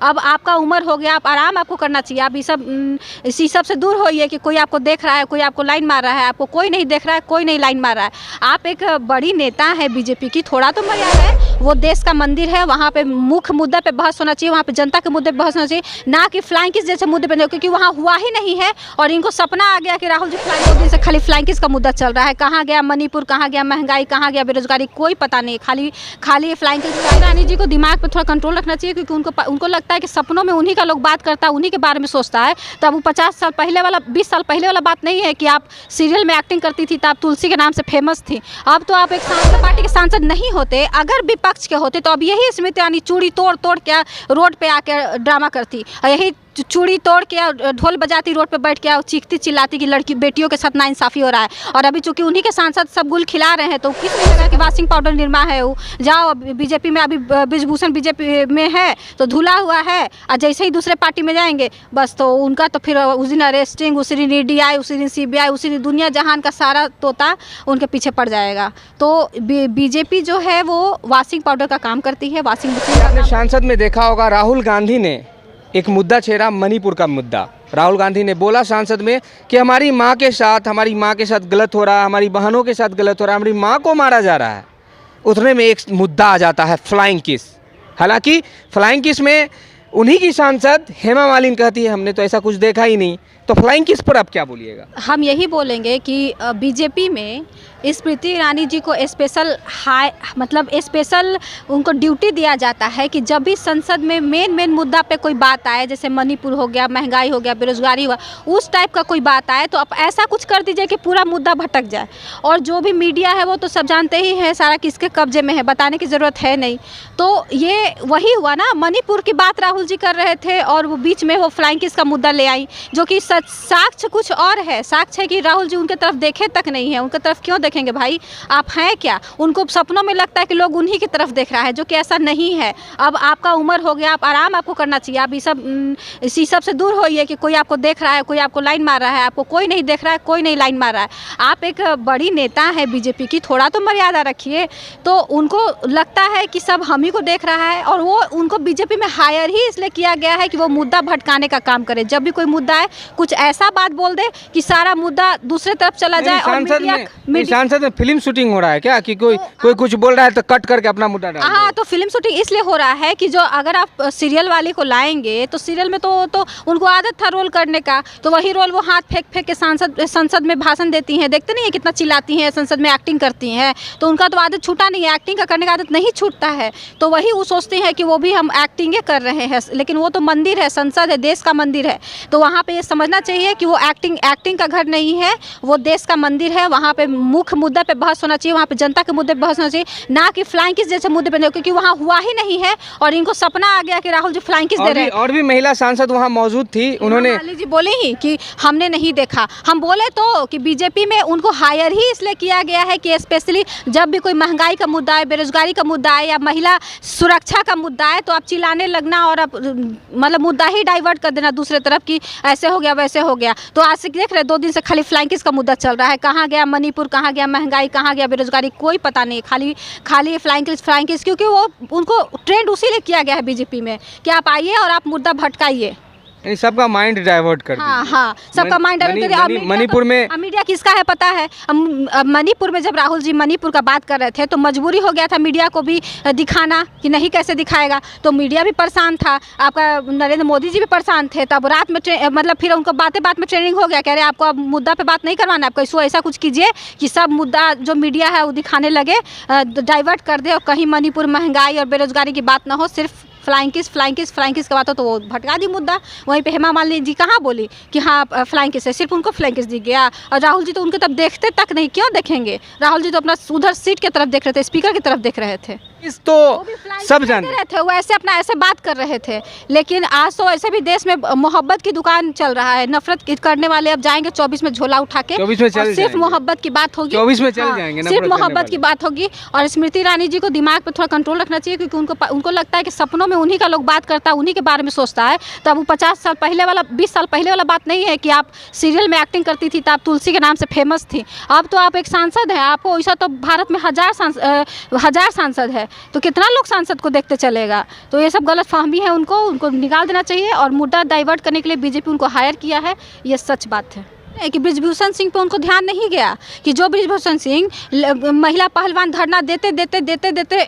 अब आपका उम्र हो गया, आप आराम आपको करना चाहिए। आप इसी सब से दूर होइए कि कोई आपको देख रहा है, कोई आपको लाइन मार रहा है। आपको कोई नहीं देख रहा है, कोई नहीं लाइन मार रहा है। आप एक बड़ी नेता है बीजेपी की, थोड़ा तो मर्यादा है। वो देश का मंदिर है, वहाँ पे मुख्य मुद्दा पे बहस होना चाहिए, वहाँ पे जनता के मुद्दे पे बहस होना चाहिए, ना कि फ्लाइंग किस जैसे मुद्दे पे नहीं, क्योंकि वहाँ हुआ ही नहीं है। और इनको सपना आ गया कि राहुल जी फ्लाइंग से खाली फ्लाइंग किस का मुद्दा चल रहा है। कहाँ गया मणिपुर, कहाँ गया महंगाई, कहाँ गया बेरोजगारी, कोई पता नहीं। खाली फ्लाइंग किस। रानी जी को दिमाग पे थोड़ा कंट्रोल रखना चाहिए, क्योंकि उनको लगता है कि सपनों में उन्हीं का लोग बात करता है, उन्हीं के बारे में सोचता है। तब वो 50 साल पहले वाला, 20 साल पहले वाला बात नहीं है कि आप सीरियल में एक्टिंग करती थी तो आप तुलसी के नाम से फेमस थी। अब तो आप एक सांसद पार्टी के सांसद नहीं होते। अगर विपक्ष के होते तो अब यही स्मृति ईरानी चूड़ी तोड़ के रोड पे आके ड्रामा करती, यही चूड़ी तोड़ के ढोल बजाती, रोड पे बैठ के चीखती चिल्लाती कि लड़की बेटियों के साथ नाइंसाफ़ी हो रहा है। और अभी चूंकि उन्हीं के सांसद सब गुल खिला रहे हैं तो किस लगा कि वाशिंग पाउडर निर्मा है वो। जाओ बीजेपी में, अभी ब्रिजभूषण बीजेपी में है तो धुला हुआ है, और जैसे ही दूसरे पार्टी में जाएंगे बस तो उनका तो फिर उस दिन अरेस्टिंग, उसी दिन EDI, उसी दिन CBI, उसी दिन दुनिया जहान का सारा तोता उनके पीछे पड़ जाएगा। तो बीजेपी जो है वो वाशिंग पाउडर का काम करती है, वाशिंग मशीन। आपने सांसद में देखा होगा राहुल गांधी ने एक मुद्दा छेड़ा, मणिपुर का मुद्दा। राहुल गांधी ने बोला सांसद में कि हमारी माँ के साथ गलत हो रहा है, हमारी बहनों के साथ गलत हो रहा है, हमारी माँ को मारा जा रहा है। उतने में एक मुद्दा आ जाता है फ्लाइंग किस। हालांकि फ्लाइंग किस में उन्हीं की सांसद हेमा मालिनी कहती है हमने तो ऐसा कुछ देखा ही नहीं। तो फ्लाइंग किस पर आप क्या बोलिएगा? हम यही बोलेंगे कि बीजेपी में स्मृति ईरानी जी को स्पेशल उनको ड्यूटी दिया जाता है कि जब भी संसद में मेन मुद्दा पे कोई बात आए, जैसे मणिपुर हो गया, महंगाई हो गया, बेरोजगारी हुआ, उस टाइप का कोई बात आए तो आप ऐसा कुछ कर दीजिए कि पूरा मुद्दा भटक जाए। और जो भी मीडिया है वो तो सब जानते ही हैं सारा किसके कब्जे में है, बताने की ज़रूरत है नहीं। तो ये वही हुआ ना, मणिपुर की बात राहुल जी कर रहे थे और वो बीच में वो फ्लाइंग किस का मुद्दा ले आई, जो कि साक्ष्य कुछ और है। साक्ष्य है कि राहुल जी उनके तरफ देखे तक नहीं है। उनके तरफ क्यों देखेंगे भाई, आप हैं क्या? उनको सपनों में लगता है कि लोग उन्हीं की तरफ देख रहा है, जो कि ऐसा नहीं है। अब आपका उम्र हो गया, आप आराम आपको करना चाहिए। आप इसी सब से दूर होइए कि कोई आपको देख रहा है, कोई आपको लाइन मार रहा है। आपको कोई नहीं देख रहा है, कोई नहीं लाइन मार रहा है। आप एक बड़ी नेता है बीजेपी की, थोड़ा तो मर्यादा रखिए। तो उनको लगता है कि सब हम ही को देख रहा है, और वो उनको बीजेपी में हायर ही इसलिए किया गया है कि वो मुद्दा भटकाने का काम करे। जब भी कोई मुद्दा है कुछ ऐसा बात बोल दे कि सारा मुद्दा दूसरे तरफ चला जाए। और सांसद में फिल्म शूटिंग हो रहा है क्या कि कोई कुछ बोल रहा है तो कट करके अपना मुद्दा डाल? हाँ, तो फिल्म शूटिंग इसलिए हो रहा है कि जो अगर आप सीरियल वाले को लाएंगे तो सीरियल में तो उनको आदत था रोल करने का, तो वही रोल वो हाथ फेंक के संसद में भाषण देती हैं। देखते नहीं है कितना चिल्लाती हैं, संसद में एक्टिंग करती हैं। तो उनका तो आदत छूटा नहीं है, एक्टिंग का करने का आदत नहीं छूटता है। तो वही वो सोचते हैं कि वो भी हम एक्टिंगे कर रहे हैं, लेकिन वो तो मंदिर है, संसद है, देश का मंदिर है। तो वहाँ पे ये समझना चाहिए कि वो एक्टिंग का घर नहीं है, वो देश का मंदिर है। वहाँ पे मुख्य मुद्दा पे बहस होना चाहिए, वहाँ पे जनता के मुद्दे पे बहस होना चाहिए, ना कि फ्लाइंग किस जैसे मुद्दे पे नहीं, क्योंकि वहाँ हुआ ही नहीं है। और इनको सपना आ गया कि राहुल जी फ्लाइंग किस दे रहे हैं। और भी महिला सांसद वहाँ मौजूद थी, उन्होंने जी बोले ही कि हमने नहीं देखा। हम बोले तो कि बीजेपी में उनको हायर ही इसलिए किया गया है कि स्पेशली जब भी कोई महंगाई का मुद्दा है, बेरोजगारी का मुद्दा है या महिला सुरक्षा का मुद्दा है तो आप चिल्लाने लगना और अब मतलब मुद्दा ही डाइवर्ट कर देना दूसरे तरफ कि ऐसे हो गया वैसे हो गया। तो आज से देख रहे 2 दिन से खाली फ्लाइंग किस का मुद्दा चल रहा है। कहाँ गया मणिपुर, कहाँ गया महंगाई, कहाँ गया बेरोजगारी, कोई पता नहीं। खाली फ्लाइंग किस, क्योंकि वो उनको ट्रेंड उसी लिए किया गया है बीजेपी में कि आप आइए और आप मुद्दा भटकाइए, सबका माइंड डाइवर्ट कर दिया। हाँ, सबका माइंड डाइवर्ट कर दिया। मणिपुर में मीडिया किसका है पता है? मणिपुर में जब राहुल जी मणिपुर का बात कर रहे थे तो मजबूरी हो गया था मीडिया को भी दिखाना, कि नहीं कैसे दिखाएगा। तो मीडिया भी परेशान था, आपका नरेंद्र मोदी जी भी परेशान थे। तब रात में मतलब फिर उनको बात में ट्रेनिंग हो गया, कह रहे आपको अब मुद्दा पे बात नहीं करवाना, आपको इसको ऐसा कुछ कीजिए कि सब मुद्दा जो मीडिया है वो दिखाने लगे, डाइवर्ट कर दे और कहीं मणिपुर महंगाई और बेरोजगारी की बात ना हो, सिर्फ फ्लाइंग किस का बात हो। तो वो भटका दी मुद्दा। वहीं पे हेमा मालिनी जी कहाँ बोली कि हाँ फ्लाइंग किस है, सिर्फ उनको फ्लाइंग किस दी गया। और राहुल जी तो उनके तब देखते तक नहीं, क्यों देखेंगे? राहुल जी तो अपना उधर सीट की तरफ देख रहे थे, स्पीकर की तरफ देख रहे थे। इस तो सब जानते रहे थे, वो ऐसे बात कर रहे थे। लेकिन आज तो ऐसे भी देश में मोहब्बत की दुकान चल रहा है। नफरत करने वाले अब जाएंगे 24 में झोला उठा के, 24 में सिर्फ मोहब्बत की बात होगी, 24 में चल जाएंगे, सिर्फ मोहब्बत की बात होगी। और स्मृति ईरानी जी को दिमाग पे थोड़ा कंट्रोल रखना चाहिए, क्योंकि उनको लगता है कि सपनों में उन्हीं का लोग बात करता है, उन्हीं के बारे में सोचता है। तो अब वो 50 साल पहले वाला, 20 साल पहले वाला बात नहीं है कि आप सीरियल में एक्टिंग करती थी तो आप तुलसी के नाम से फेमस थी। अब तो आप एक सांसद हैं, आपको ऐसा तो भारत में हजार सांसद है। तो कितना लोग सांसद को देखते चलेगा। तो ये सब गलत फहमी है, उनको निकाल देना चाहिए और मुद्दा डाइवर्ट करने के लिए बीजेपी उनको हायर किया है, ये सच बात है कि बृजभूषण सिंह पे उनको ध्यान नहीं गया कि जो बृजभूषण सिंह महिला पहलवान धरना देते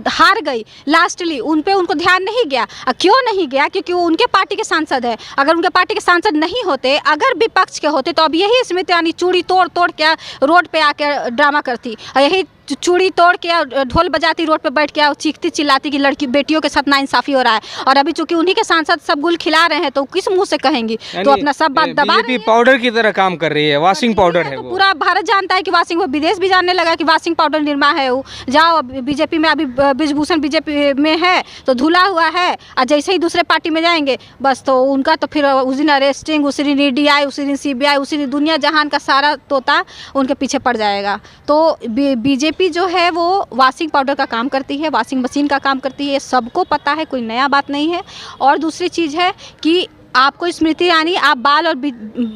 हार गई लास्टली, उन पे उनको ध्यान नहीं गया। क्यों नहीं गया? क्योंकि वो उनके पार्टी के सांसद है। अगर उनके पार्टी के सांसद नहीं होते, अगर विपक्ष के होते, तो अब यही स्मृति ईरानी चूड़ी तोड़ के रोड पे आके ड्रामा करती, यही चूड़ी तोड़ के ढोल बजाती रोड पे बैठ के चीखती चिल्लाती कि लड़की बेटियों के साथ नाइंसाफ़ी हो रहा है। और अभी चूंकि उन्हीं के सांसद सब गुल खिला रहे हैं, तो किस मुंह से कहेंगी? तो अपना सब बात दबा रही है। पाउडर की तरह काम कर रही है, वॉशिंग पाउडर है तो वो। पूरा भारत जानता है कि वॉशिंग, वो विदेश भी जानने लगा कि वॉशिंग पाउडर निर्मा है वो। जाओ बीजेपी में, अभी बृजभूषण बीजेपी में है तो धुला हुआ है, और जैसे ही दूसरे पार्टी में जाएंगे बस तो उनका तो फिर उस दिन अरेस्टिंग, उसी दिन EDI, उसी दिन CBI, उसी दिन दुनिया जहान का सारा तोता उनके पीछे पड़ जाएगा। तो बीजेपी जो है वो वॉशिंग पाउडर का काम करती है, वॉशिंग मशीन का काम करती है, सबको पता है, कोई नया बात नहीं है। और दूसरी चीज़ है कि आपको स्मृति ईरानी, आप बाल और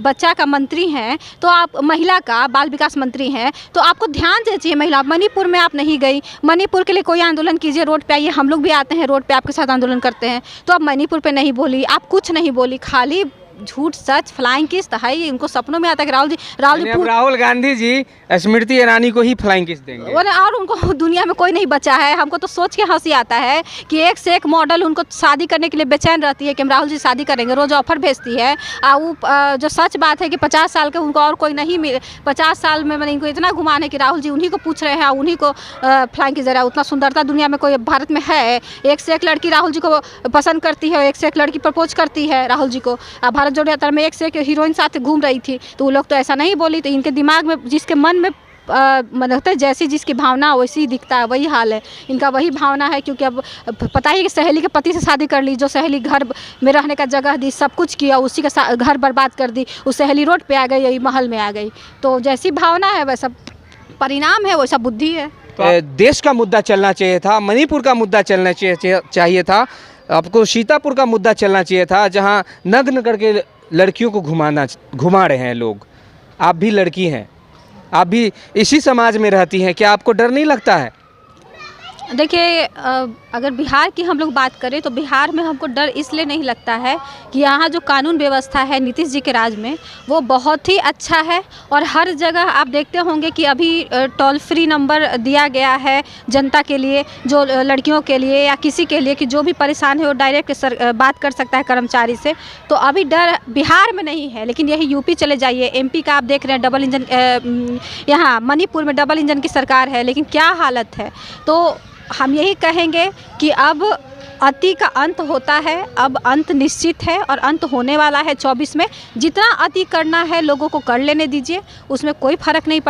बच्चा का मंत्री हैं, तो आप महिला का बाल विकास मंत्री हैं, तो आपको ध्यान देना चाहिए। महिला मणिपुर में आप नहीं गई, मणिपुर के लिए कोई आंदोलन कीजिए, रोड पे आइए, हम लोग भी आते हैं रोड पे आपके साथ आंदोलन करते हैं। तो आप मणिपुर पे नहीं बोली, आप कुछ नहीं बोली, खाली झूठ सच फ्लाइंग किस है। इनको सपनों में आता है कि राहुल गांधी जी स्मृति ईरानी को ही फ्लाइंग किस देंगे, और उनको दुनिया में कोई नहीं बचा है। हमको तो सोच के हंसी आता है कि एक से एक मॉडल उनको शादी करने के लिए बेचैन रहती है कि हम राहुल जी शादी करेंगे, रोज ऑफर भेजती है। वो जो सच बात है कि 50 साल के उनको और कोई नहीं मिले, 50 साल में मैंने इनको इतना घुमाने कि राहुल जी उन्हीं को पूछ रहे हैं, उन्हीं को फ्लाइंग की जरा। उतना सुंदरता दुनिया में कोई भारत में है? एक से एक लड़की राहुल जी को पसंद करती है, एक से एक लड़की प्रपोज करती है राहुल जी को। भारत जोड़ो यात्रा में एक से एक हीरोइन साथ घूम रही थी, तो वो लोग तो ऐसा नहीं बोली। तो इनके दिमाग में, जिसके मन में मतलब जैसी जिसकी भावना वैसी दिखता है, वही हाल है इनका, वही भावना है। क्योंकि अब पता ही है कि सहेली के पति से शादी कर ली, जो सहेली घर में रहने का जगह दी, सब कुछ किया, उसी का घर बर्बाद कर दी, उस सहेली रोड पे आ गई, यही महल में आ गई। तो जैसी भावना है वैसा परिणाम है, वैसा बुद्धि है। तो देश का मुद्दा चलना चाहिए था, मणिपुर का मुद्दा चलना चाहिए था, आपको सीतापुर का मुद्दा चलना चाहिए था, जहाँ नग्न करके लड़कियों को घुमा रहे हैं लोग। आप भी लड़की हैं, आप भी इसी समाज में रहती हैं, क्या आपको डर नहीं लगता है? देखिए, अगर बिहार की हम लोग बात करें तो बिहार में हमको डर इसलिए नहीं लगता है कि यहाँ जो कानून व्यवस्था है नीतीश जी के राज में, वो बहुत ही अच्छा है। और हर जगह आप देखते होंगे कि अभी टोल फ्री नंबर दिया गया है जनता के लिए, जो लड़कियों के लिए या किसी के लिए कि जो भी परेशान है वो डायरेक्ट बात कर सकता है कर्मचारी से। तो अभी डर बिहार में नहीं है। लेकिन यही यूपी चले जाइए, MP का आप देख रहे हैं डबल इंजन, यहाँ मणिपुर में डबल इंजन की सरकार है, लेकिन क्या हालत है। तो हम यही कहेंगे कि अब अति का अंत होता है, अब अंत निश्चित है और अंत होने वाला है 24 में। जितना अति करना है लोगों को कर लेने दीजिए, उसमें कोई फ़र्क नहीं पड़ता।